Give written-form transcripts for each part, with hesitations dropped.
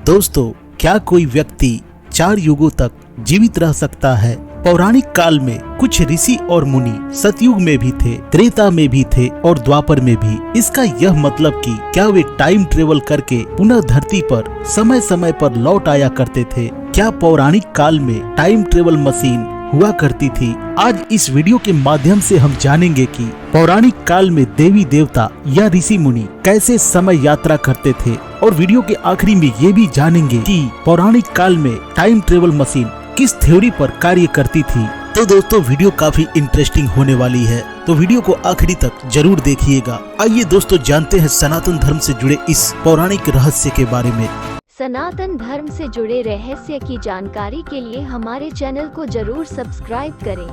दोस्तों, क्या कोई व्यक्ति 4 युगों तक जीवित रह सकता है? पौराणिक काल में कुछ ऋषि और मुनि सतयुग में भी थे, त्रेता में भी थे और द्वापर में भी। इसका यह मतलब कि क्या वे टाइम ट्रेवल करके पुनः धरती पर समय समय पर लौट आया करते थे? क्या पौराणिक काल में टाइम ट्रेवल मशीन हुआ करती थी? आज इस वीडियो के माध्यम से हम जानेंगे कि पौराणिक काल में देवी देवता या ऋषि मुनि कैसे समय यात्रा करते थे, और वीडियो के आखिरी में ये भी जानेंगे कि पौराणिक काल में टाइम ट्रेवल मशीन किस थ्योरी पर कार्य करती थी। तो दोस्तों, वीडियो काफी इंटरेस्टिंग होने वाली है, तो वीडियो को आखिरी तक जरूर देखिएगा। आइए दोस्तों, जानते हैं सनातन धर्म से जुड़े इस पौराणिक रहस्य के बारे में। सनातन धर्म से जुड़े रहस्य की जानकारी के लिए हमारे चैनल को जरूर सब्सक्राइब करें।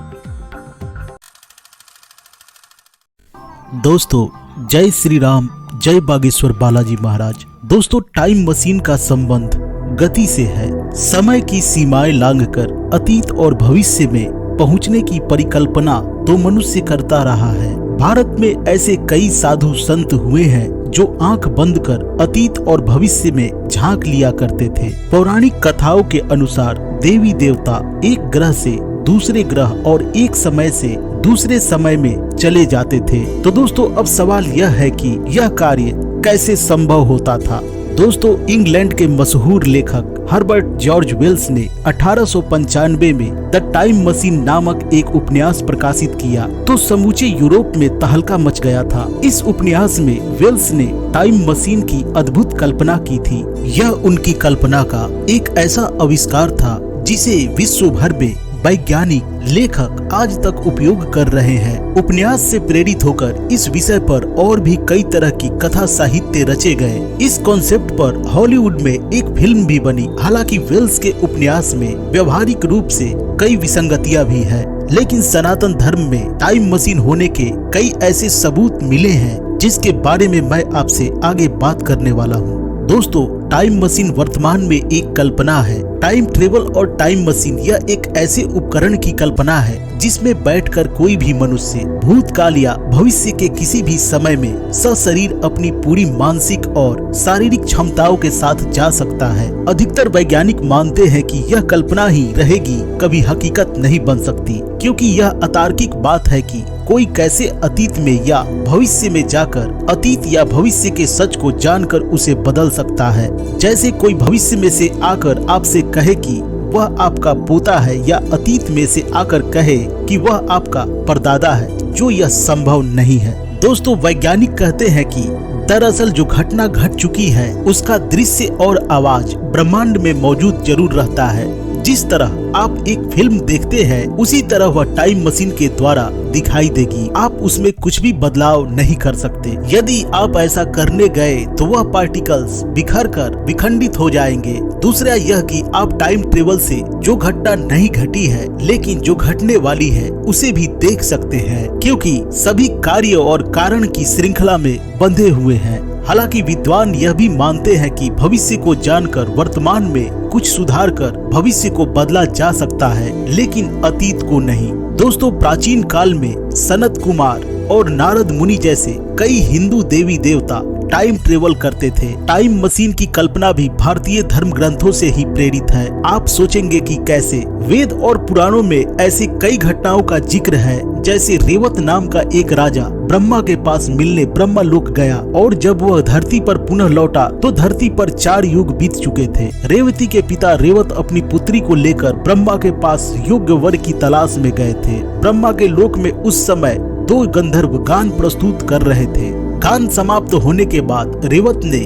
दोस्तों, जय श्री राम, जय बागेश्वर बालाजी महाराज। दोस्तों, टाइम मशीन का संबंध गति से है। समय की सीमाएं लांघकर अतीत और भविष्य में पहुंचने की परिकल्पना तो मनुष्य करता रहा है। भारत में ऐसे कई साधु संत हुए हैं जो आंख बंद कर अतीत और भविष्य में झांक लिया करते थे। पौराणिक कथाओं के अनुसार देवी देवता एक ग्रह से दूसरे ग्रह और एक समय से दूसरे समय में चले जाते थे। तो दोस्तों, अब सवाल यह है कि यह कार्य कैसे संभव होता था? दोस्तों, इंग्लैंड के मशहूर लेखक हर्बर्ट जॉर्ज वेल्स ने 1895 में द टाइम मशीन नामक एक उपन्यास प्रकाशित किया तो समूचे यूरोप में तहलका मच गया था। इस उपन्यास में वेल्स ने टाइम मशीन की अद्भुत कल्पना की थी। यह उनकी कल्पना का एक ऐसा आविष्कार था जिसे विश्व भर में वैज्ञानिक लेखक आज तक उपयोग कर रहे हैं। उपन्यास से प्रेरित होकर इस विषय पर और भी कई तरह की कथा साहित्य रचे गए। इस कॉन्सेप्ट पर हॉलीवुड में एक फिल्म भी बनी। हालांकि वेल्स के उपन्यास में व्यवहारिक रूप से कई विसंगतियां भी है, लेकिन सनातन धर्म में टाइम मशीन होने के कई ऐसे सबूत मिले हैं जिसके बारे में मैं आपसे आगे बात करने वाला हूँ। दोस्तों, टाइम मशीन वर्तमान में एक कल्पना है। टाइम ट्रेवल और टाइम मशीन यह एक ऐसे उपकरण की कल्पना है जिसमें बैठकर कोई भी मनुष्य भूतकाल या भविष्य के किसी भी समय में सशरीर अपनी पूरी मानसिक और शारीरिक क्षमताओं के साथ जा सकता है। अधिकतर वैज्ञानिक मानते हैं कि यह कल्पना ही रहेगी, कभी हकीकत नहीं बन सकती, क्योंकि यह अतार्किक बात है कि कोई कैसे अतीत में या भविष्य में जाकर अतीत या भविष्य के सच को जानकर उसे बदल सकता है। जैसे कोई भविष्य में से आकर आपसे कहे कि वह आपका पोता है, या अतीत में से आकर कहे कि वह आपका परदादा है, जो यह संभव नहीं है। दोस्तों, वैज्ञानिक कहते हैं कि दरअसल जो घटना घट चुकी है उसका दृश्य और आवाज ब्रह्मांड में मौजूद जरूर रहता है। जिस तरह आप एक फिल्म देखते हैं उसी तरह वह टाइम मशीन के द्वारा दिखाई देगी। आप उसमें कुछ भी बदलाव नहीं कर सकते। यदि आप ऐसा करने गए तो वह पार्टिकल्स बिखर कर विखंडित हो जाएंगे। दूसरा यह कि आप टाइम ट्रेवल से जो घटना नहीं घटी है लेकिन जो घटने वाली है उसे भी देख सकते हैं, क्योंकि सभी कार्य और कारण की श्रृंखला में बंधे हुए हैं। हालांकि विद्वान यह भी मानते हैं कि भविष्य को जानकर वर्तमान में कुछ सुधार कर भविष्य को बदला जा सकता है, लेकिन अतीत को नहीं। दोस्तों, प्राचीन काल में सनत कुमार और नारद मुनि जैसे कई हिंदू देवी देवता टाइम ट्रेवल करते थे। टाइम मशीन की कल्पना भी भारतीय धर्म ग्रंथों से ही प्रेरित है। आप सोचेंगे कि कैसे? वेद और पुराणों में ऐसी कई घटनाओं का जिक्र है। जैसे रेवत नाम का एक राजा ब्रह्मा के पास मिलने ब्रह्मलोक गया, और जब वह धरती पर पुनः लौटा तो धरती पर 4 युग बीत चुके थे। रेवती के पिता रेवत अपनी पुत्री को लेकर ब्रह्मा के पास योग्य वर की तलाश में गए थे। ब्रह्मा के लोक में उस समय 2 गंधर्व गान प्रस्तुत कर रहे थे। गान समाप्त होने के बाद रेवत ने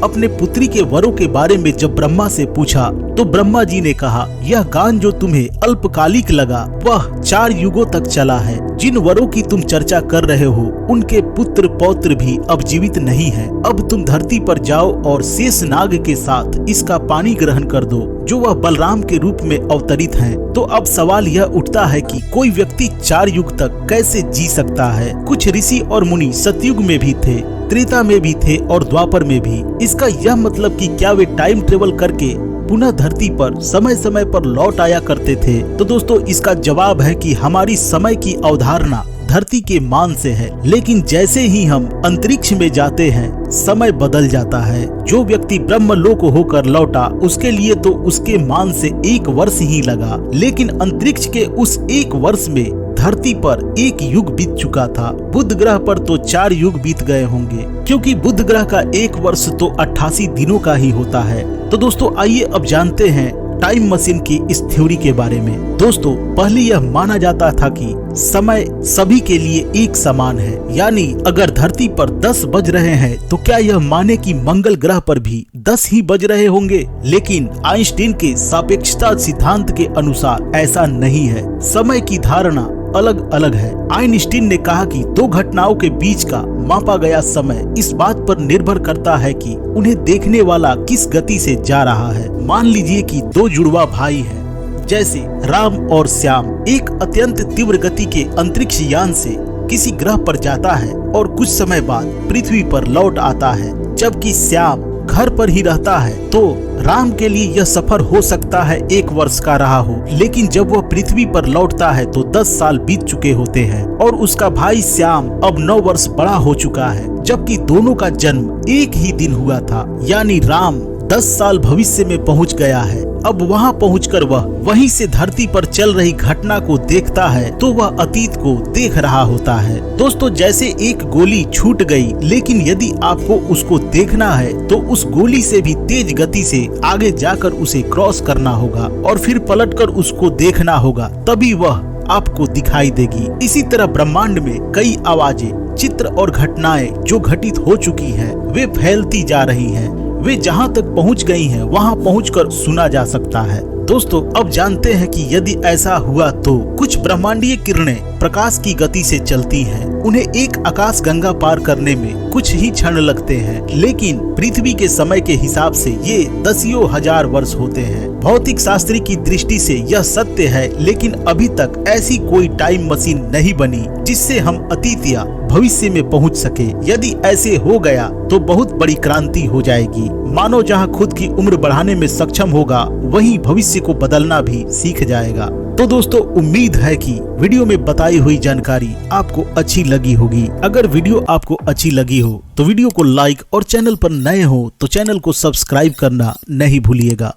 अपने पुत्री के वरों के बारे में जब ब्रह्मा से पूछा तो ब्रह्मा जी ने कहा, यह गान जो तुम्हें अल्पकालिक लगा वह 4 युगों तक चला है। जिन वरों की तुम चर्चा कर रहे हो उनके पुत्र पौत्र भी अब जीवित नहीं है। अब तुम धरती पर जाओ और शेष नाग के साथ इसका पानी ग्रहण कर दो, जो वह बलराम के रूप में अवतरित हैं। तो अब सवाल यह उठता है कि कोई व्यक्ति 4 युग तक कैसे जी सकता है? कुछ ऋषि और मुनि सतयुग में भी थे, त्रेता में भी थे और द्वापर में भी। इसका यह मतलब कि क्या वे टाइम ट्रेवल करके पुनः धरती पर समय समय पर लौट आया करते थे? तो दोस्तों, इसका जवाब है कि हमारी समय की अवधारणा धरती के मान से है, लेकिन जैसे ही हम अंतरिक्ष में जाते हैं समय बदल जाता है। जो व्यक्ति ब्रह्मलोक होकर लौटा उसके लिए तो उसके मान से 1 वर्ष ही लगा, लेकिन अंतरिक्ष के उस 1 वर्ष में धरती पर 1 युग बीत चुका था। बुध ग्रह पर तो 4 युग बीत गए होंगे, क्योंकि बुध ग्रह का 1 वर्ष तो 88 दिनों का ही होता है। तो दोस्तों आइए अब जानते हैं टाइम मशीन की इस थ्योरी के बारे में। दोस्तों पहले यह माना जाता था कि समय सभी के लिए एक समान है, यानी अगर धरती पर 10 बज रहे हैं तो क्या यह माने कि मंगल ग्रह पर भी 10 ही बज रहे होंगे। लेकिन आइंस्टीन के सापेक्षता सिद्धांत के अनुसार ऐसा नहीं है, समय की धारणा अलग अलग है। आइंस्टीन ने कहा कि 2 घटनाओं के बीच का मापा गया समय इस बात पर निर्भर करता है कि उन्हें देखने वाला किस गति से जा रहा है। मान लीजिए कि 2 जुड़वा भाई हैं, जैसे राम और श्याम, एक अत्यंत तीव्र गति के अंतरिक्ष यान से किसी ग्रह पर जाता है और कुछ समय बाद पृथ्वी पर लौट आता है, जबकि श्याम घर पर ही रहता है। तो राम के लिए यह सफर हो सकता है 1 वर्ष का रहा हो, लेकिन जब वह पृथ्वी पर लौटता है तो 10 साल बीत चुके होते हैं और उसका भाई श्याम अब 9 वर्ष बड़ा हो चुका है, जबकि दोनों का जन्म एक ही दिन हुआ था। यानी राम 10 साल भविष्य में पहुंच गया है। अब वहां पहुंचकर वह वहीं से धरती पर चल रही घटना को देखता है तो वह अतीत को देख रहा होता है। दोस्तों जैसे एक गोली छूट गई, लेकिन यदि आपको उसको देखना है तो उस गोली से भी तेज गति से आगे जाकर उसे क्रॉस करना होगा और फिर पलटकर उसको देखना होगा, तभी वह आपको दिखाई देगी। इसी तरह ब्रह्मांड में कई आवाजें, चित्र और घटनाएं जो घटित हो चुकी हैं, वे फैलती जा रही हैं। वे जहां तक पहुंच गई हैं वहां पहुंचकर सुना जा सकता है। दोस्तों अब जानते हैं कि यदि ऐसा हुआ तो कुछ ब्रह्मांडीय किरणें प्रकाश की गति से चलती हैं। उन्हें एक आकाश गंगा पार करने में कुछ ही क्षण लगते हैं, लेकिन पृथ्वी के समय के हिसाब से ये दसियों हजार वर्ष होते हैं। भौतिक शास्त्री की दृष्टि से यह सत्य है, लेकिन अभी तक ऐसी कोई टाइम मशीन नहीं बनी जिससे हम अतीत या भविष्य में पहुंच सके। यदि ऐसे हो गया तो बहुत बड़ी क्रांति हो जाएगी। मानव जहां खुद की उम्र बढ़ाने में सक्षम होगा, वहीं भविष्य को बदलना भी सीख जाएगा। तो दोस्तों उम्मीद है कि वीडियो में बताई हुई जानकारी आपको अच्छी लगी होगी। अगर वीडियो आपको अच्छी लगी हो तो वीडियो को लाइक और चैनल पर नए हो तो चैनल को सब्सक्राइब करना नहीं भूलिएगा।